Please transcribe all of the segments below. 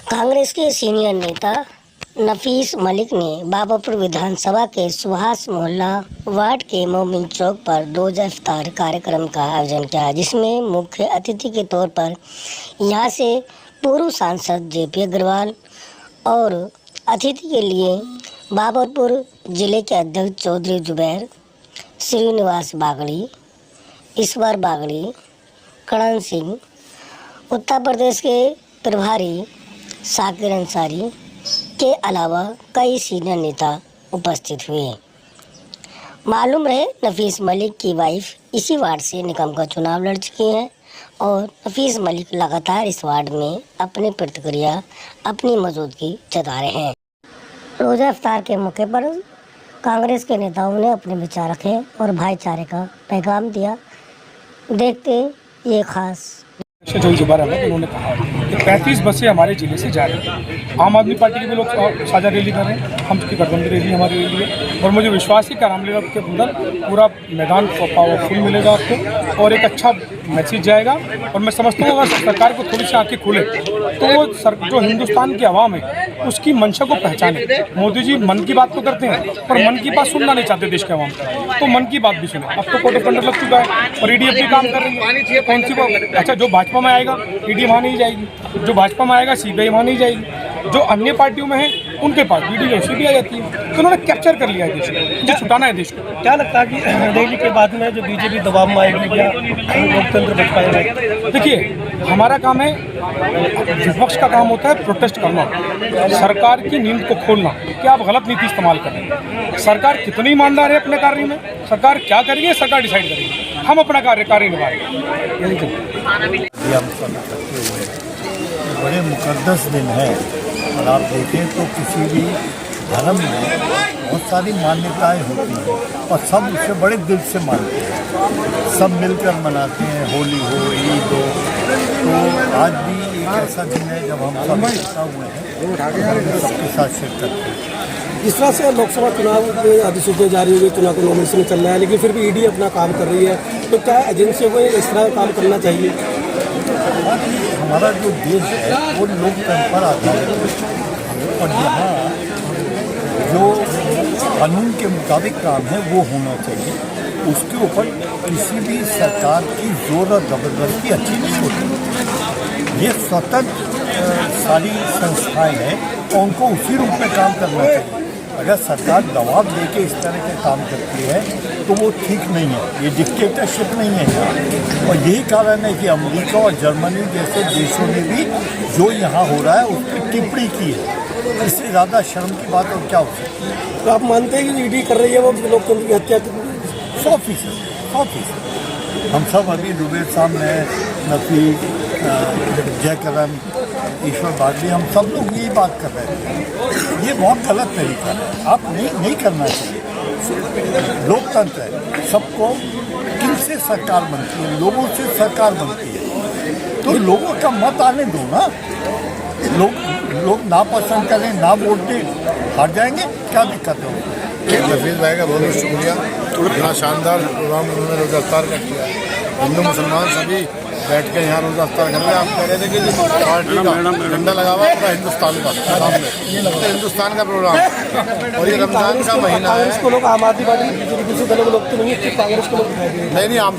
कांग्रेस के सीनियर नेता नफीस मलिक ने बाबरपुर विधानसभा के सुहास मोहल्ला वार्ड के मोमिन चौक पर रोजा इफ्तार कार्यक्रम का आयोजन किया, जिसमें मुख्य अतिथि के तौर पर यहां से पूर्व सांसद जेपी अग्रवाल और अतिथि के लिए बाबरपुर जिले के अध्यक्ष चौधरी जुबैर, श्रीनिवास बागड़ी, ईश्वर बागड़ी, करण सिंह, उत्तर प्रदेश के प्रभारी साकिर अंसारी के अलावा कई सीनियर नेता उपस्थित हुए। मालूम रहे नफीस मलिक की वाइफ इसी वार्ड से निगम का चुनाव लड़ चुकी हैं और नफीस मलिक लगातार इस वार्ड में अपनी प्रतिक्रिया, अपनी मौजूदगी जता रहे हैं। रोजा इफ्तार के मौके पर कांग्रेस के नेताओं ने अपने विचार रखे और भाईचारे का पैगाम दिया। देखते ये खास जो जुबैर अहमद, उन्होंने कहा कि 35 बसें हमारे जिले से जा रही हैं। आम आदमी पार्टी के भी लोग साझा रैली कर रहे हैं, हम उसकी गठबंधन रैली हमारी रैली है और मुझे विश्वास है कि रामलीला के अंदर पूरा मैदान पावरफुल मिलेगा आपको और एक अच्छा मैसेज जाएगा। और मैं समझता हूँ अगर सरकार को थोड़ी सी आंखें खुले तो वो जो हिंदुस्तान की आवाम है उसकी मंशा को पहचाने। मोदी जी मन की बात तो करते हैं पर मन की बात सुनना नहीं चाहते देश के आवाम, तो मन की बात भी सुने। अब तो कोर्ट ऑफ कंडक्ट लग चुका है और ईडी भी काम कर रही है। कौन सी बात? अच्छा, जो भाजपा में आएगा ईडी वहाँ नहीं जाएगी, जो भाजपा में आएगा सीबीआई वहाँ नहीं जाएगी, जो अन्य पार्टियों में है उनके पास वीडियो भी आ जाती है। तो उन्होंने कैप्चर कर लिया है देश को, जो छुटाना है देश को। क्या लगता है कि रैली के बाद में जो बीजेपी दबाव में आएगी, क्या लोकतंत्र बच पाएगा? देखिए, हमारा काम है, विपक्ष का काम होता है प्रोटेस्ट करना, सरकार की नींद को खोलना कि आप गलत नीति इस्तेमाल कर रहे हैं। सरकार कितनी ईमानदार है अपने कार्य में, सरकार क्या करेगी सरकार डिसाइड करेगी, हम अपना कार्य निभाएंगे। बड़े मुकद्दस दिन है और आप देखें तो किसी भी धर्म में बहुत सारी मान्यताएं होती हैं और सब उसे बड़े दिल से मानते हैं, सब मिलकर मनाते हैं। होली हो, ईद हो, तो आज भी एक ऐसा दिन है जब हम सब इकट्ठा हुए हैं, सबके साथ शिरकत करते हैं। इस तरह से लोकसभा चुनाव में अधिसूचना जारी हुई, चुनाव का नॉमिनेशन चल रहा है, लेकिन फिर भी ईडी अपना काम कर रही है, तो क्या एजेंसियों को इस तरह काम करना चाहिए? हमारा जो देश है वो लोकतंत्र पर आधारित है और यहाँ जो कानून के मुताबिक काम है वो होना चाहिए। उसके ऊपर किसी भी सरकार की जोर और जबरदस्ती अच्छी नहीं होती। ये स्वतंत्र सारी संस्थाएं हैं और उनको उसी रूप में काम करना चाहिए। अगर सरकार दबाव दे के इस तरह के काम करती है तो वो ठीक नहीं है, ये डिक्टेटरशिप नहीं है यहाँ। और यही कारण है कि अमेरिका और जर्मनी जैसे देशों ने भी जो यहाँ हो रहा है उसकी टिप्पणी की है। इससे ज़्यादा शर्म की बात और क्या हो सकती है? तो आप मानते हैं कि ईडी कर रही है वो लोकतंत्र की हत्या? 100%। हम सब अभी जुबैर सामने, नफीस, जयकरण, ईश्वर बागड़ी, हम सब लोग यही बात कर रहे हैं। ये बहुत गलत तरीका है, आप नहीं करना चाहिए। लोकतंत्र है, सबको किनसे सरकार बनती है? लोगों से सरकार बनती है, तो लोगों का मत आने दो ना। लोग नापसंद करें, ना वोट दें, हार जाएंगे, क्या दिक्कत है? नफीस भाई का बहुत बहुत शुक्रिया, इतना शानदार प्रोग्राम उन्होंने रोजा इफ्तार का किया। हिंदू मुसलमान सभी बैठ के यहाँ रोजा इफ्तार कर रहे हैं। आप कह रहे थे कि पार्टी का झंडा लगा हुआ पूरा हिंदुस्तान का सामने, हिंदुस्तान का प्रोग्राम और ये रमजान का महीना है। कांग्रेस को लोग, आम आदमी पार्टी दूसरे दलों के लोग तो नहीं, सिर्फ कांग्रेस को लोग नहीं, आप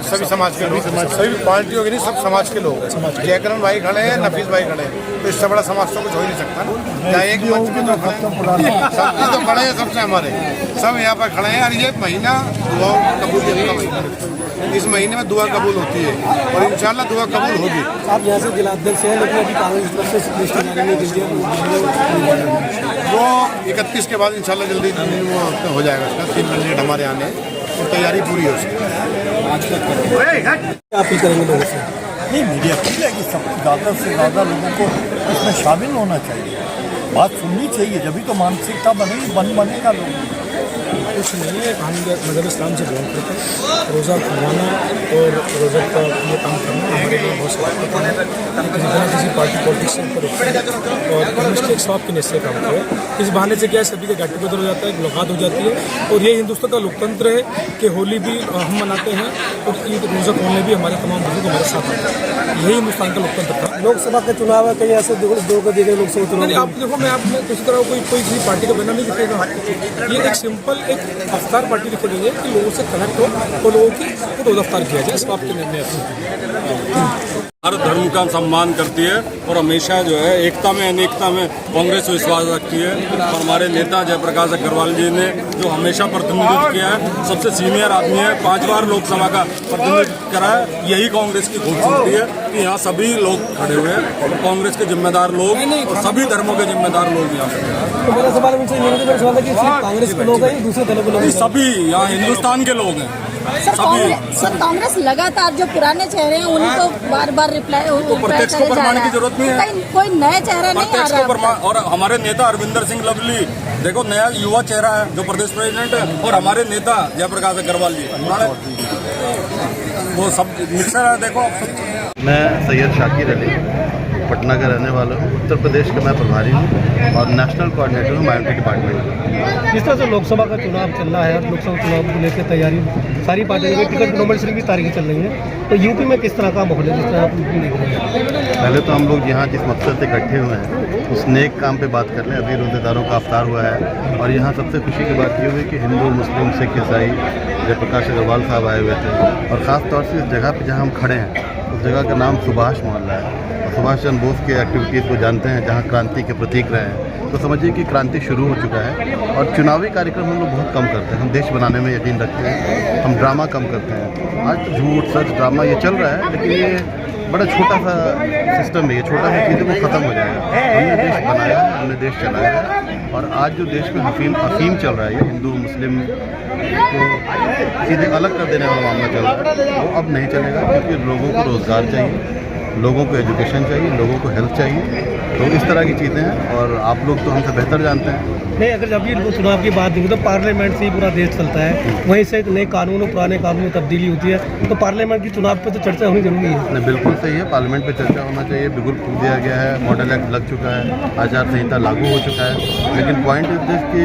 सभी समाज के लोग, सभी पार्टियों के नहीं, सब समाज के लोग। जयकरण भाई खड़े हैं, नफीस भाई खड़े हैं, तो इससे बड़ा समाज तो कुछ हो ही नहीं सकता ना। क्या एक मंच पे तो खड़े हैं, सबसे हमारे सब यहाँ पर खड़े हैं। और ये महीना दुआ कबूलियत का महीना, इस महीने में दुआ कबूल होती है और इंशाल्लाह दुआ कबूल होगी। आप यहाँ से जिला अध्यक्ष हैं, लेकिन अभी कांग्रेस की तरफ से लिस्ट जारी नहीं की है। वो 31 के बाद इंशाल्लाह जल्दी वो हो जाएगा। उसका 3 कैंडिडेट हमारे आने तो तैयारी पूरी हो उसकी। आप ही करेंगे लोगों से? नहीं, मीडिया अपील है कि सबको ज़्यादा से ज़्यादा लोगों को इसमें शामिल होना चाहिए, बात सुननी चाहिए, जब भी तो मानसिकता बनेगी, बनेगा लोग। कुछ नहीं है, हम मज़हब इस्लाम से बिलोंग करते हैं। रोज़ा खुलवाना और रोज़ा का ये काम करना हमारे लिए बहुत स्वागत है। बिना किसी पार्टी पॉलिटिक्स से ऊपर उठते हैं और कम्युनिस्ट एक शौक की निश्चय काम करें। इस बहाने से क्या है, सभी का गेट टुगेदर हो जाता है, मुलाकात हो जाती है। और ये हिंदुस्तान का लोकतंत्र है कि होली भी हम मनाते हैं और ईद रोज़ा खोलने भी हमारे तमाम बुजुर्ग हमारे साथ आते हैं। यही हिंदुस्तान का लोकतंत्र था। लोकसभा का चुनाव है, कहीं ऐसे दो को देखे लोकसभा चुनाव नहीं, आप देखो, मैं आप किसी तरह कोई किसी पार्टी का बैनर नहीं दिखेगा। ये एक सिंपल एक अफ्तार पार्टी लिखी गई है कि लोगों से कनेक्ट हो और लोगों की रोज़ अफ्तार किया जाए। इस बात के निर्णय हर धर्म का सम्मान करती है और हमेशा जो है एकता में अनेकता में कांग्रेस विश्वास रखती है। और हमारे नेता जयप्रकाश अग्रवाल जी ने जो हमेशा प्रतिनिधित्व किया है, सबसे सीनियर आदमी है, 5 बार लोकसभा का प्रतिनिधित्व करा है। यही कांग्रेस की खूबसूरती है कि यहाँ सभी लोग खड़े हुए हैं और कांग्रेस के जिम्मेदार लोग और सभी धर्मों के जिम्मेदार लोग यहाँ पे। तो मेरा सवाल उनसे ये है कि सिर्फ कांग्रेस के लोग हैं, दूसरे दलों के लोग हैं? सभी यहाँ हिंदुस्तान के लोग हैं, सभी। सर, कांग्रेस लगातार जो पुराने चेहरे हैं उनको बार बार रिप्लाई प्रत्यक्ष को प्रमाण की जरूरत नहीं है, कोई नया चेहरा नहीं आ प्रत्यक्ष रहा को प्रमाण। और हमारे नेता अरविंदर सिंह लवली देखो, नया युवा चेहरा है जो प्रदेश प्रेसिडेंट है। और हमारे नेता जयप्रकाश अग्रवाल जी, वो सब मिक्सर है। देखो, मैं सैयद शाकिर अली पटना का रहने वाला हूँ। उत्तर प्रदेश का मैं प्रभारी हूँ और नेशनल कोऑर्डिनेटर हूँ माइनॉरिटी डिपार्टमेंट। जिस तरह से लोकसभा का चुनाव चल रहा है और लोकसभा चुनाव को लेकर तैयारी सारी पार्टियों की टिकट नॉमिनेशन की तारीखें चल रही हैं, तो यूपी में किस तरह का माहौल है, जिस तरह आप देख रहे हैं? पहले तो हम लोग यहाँ जिस मकसद से इकट्ठे हुए हैं उस नेक काम पे बात कर लें। अभी रोज़ेदारों का अफ्तार हुआ है और यहाँ सबसे खुशी की बात ये हुई कि हिंदू, मुस्लिम, सिख, ईसाई जयप्रकाश अग्रवाल साहब आए हुए थे। और ख़ास तौर से इस जगह पे जहाँ हम खड़े हैं उस जगह का नाम सुभाष मोहल्ला है। और सुभाष चंद्र बोस के एक्टिविटीज़ को जानते हैं, जहाँ क्रांति के प्रतीक रहे हैं। तो समझिए कि क्रांति शुरू हो चुका है। और चुनावी कार्यक्रम हम लोग बहुत कम करते हैं, हम देश बनाने में यकीन रखते हैं, हम ड्रामा कम करते हैं। आज तो झूठ सच ड्रामा ये चल रहा है, लेकिन ये बड़ा छोटा सा सिस्टम है, ये छोटा सा चीज़ वो ख़त्म हो जाएगा। हमने देश बनाया है, हमने देश चलाया है। और आज जो देश में अफीम चल रहा है, ये हिंदू मुस्लिम को सीधे अलग कर देने वाला मामला चल रहा है, वो अब नहीं चलेगा। क्योंकि लोगों को रोज़गार चाहिए, लोगों को एजुकेशन चाहिए, लोगों को हेल्थ चाहिए। तो इस तरह की चीज़ें हैं और आप लोग तो हमसे बेहतर जानते हैं। नहीं, अगर जब ये चुनाव की बात नहीं तो पार्लियामेंट से ही पूरा देश चलता है, वहीं से नए कानून और पुराने कानून में तब्दीली होती है, तो पार्लियामेंट की चुनाव पे तो चर्चा होनी जरूरी है। नहीं, बिल्कुल सही है, पार्लियामेंट पे चर्चा होना चाहिए। बिल्कुल फूक दिया गया है, मॉडल एक्ट लग चुका है, आचार संहिता लागू हो चुका है। लेकिन पॉइंट इस दिस कि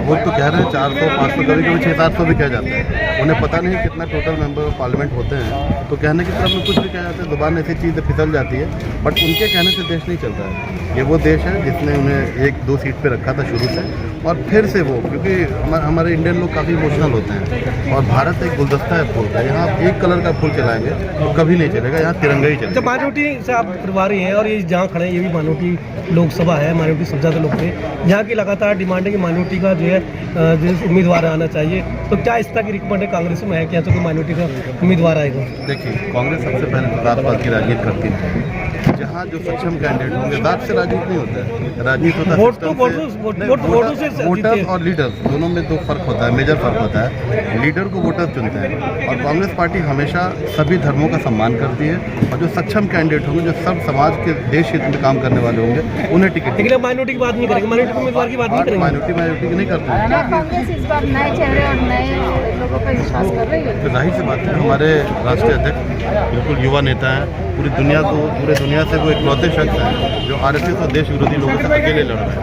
वो तो कह रहे हैं 400, 500, कभी कभी 600-700 भी कह जाते हैं। उन्हें पता नहीं कितना टोटल मेंबर ऑफ पार्लियामेंट होते हैं, तो कहने की तरफ में कुछ भी कह जाते हैं, जुबान ऐसी चीज़ फिसल जाती है। बट उनके कहने से देश नहीं चलता है। ये वो देश है जिसने उन्हें 1-2 सीट पे रखा था शुरू से, और फिर से वो, क्योंकि हमारे इंडियन लोग काफ़ी इमोशनल होते हैं और भारत एक गुलदस्ता है फूल का। यहाँ आप एक कलर का फूल चलाएंगे तो कभी नहीं चलेगा, यहाँ तिरंगा ही चलेगा। जब माइनॉरिटी से आप प्रभारी हैं और ये जहाँ खड़े हैं ये भी माइनॉरिटी लोकसभा है, माइनॉरिटी सब ज़्यादा लोग थे, यहाँ की लगातार डिमांड है कि माइनॉरिटी का जो है उम्मीदवार आना चाहिए। तो क्या इस तरह की रिकमेंड है कांग्रेस में है कि यहाँ से कोई माइनॉरिटी का उम्मीदवार आएगा? देखिए, कांग्रेस सबसे पहले तो जात-पात की राजनीति करती है। जहाँ जो सक्षम कैंडिडेट होंगे, जात से राजनीति नहीं होता है, राजनीति होता है वोटर और लीडर, दोनों में दो फर्क होता है, मेजर फर्क होता है। लीडर को वोटर चुनते हैं और कांग्रेस पार्टी हमेशा सभी धर्मों का सम्मान करती है। और जो सक्षम कैंडिडेट होंगे, जो सब समाज के देश हित में काम करने वाले होंगे, उन्हें टिकट। लेकिन माइनॉरिटी की बात नहीं करेंगे, माइनॉरिटी उम्मीदवार की बात नहीं करेंगे, माइनॉरिटी की नहीं करते हैं। कांग्रेस इस बार नए चेहरे और नए लोगों पर विश्वास कर रही है। तो जाहिर सी बात है, हमारे राष्ट्रीय अध्यक्ष बिल्कुल युवा नेता हैं। पूरी दुनिया से वो इकलौते शख्स हैं जो आरएसएस और देश विरोधी लोगों से अकेले लड़ रहे हैं।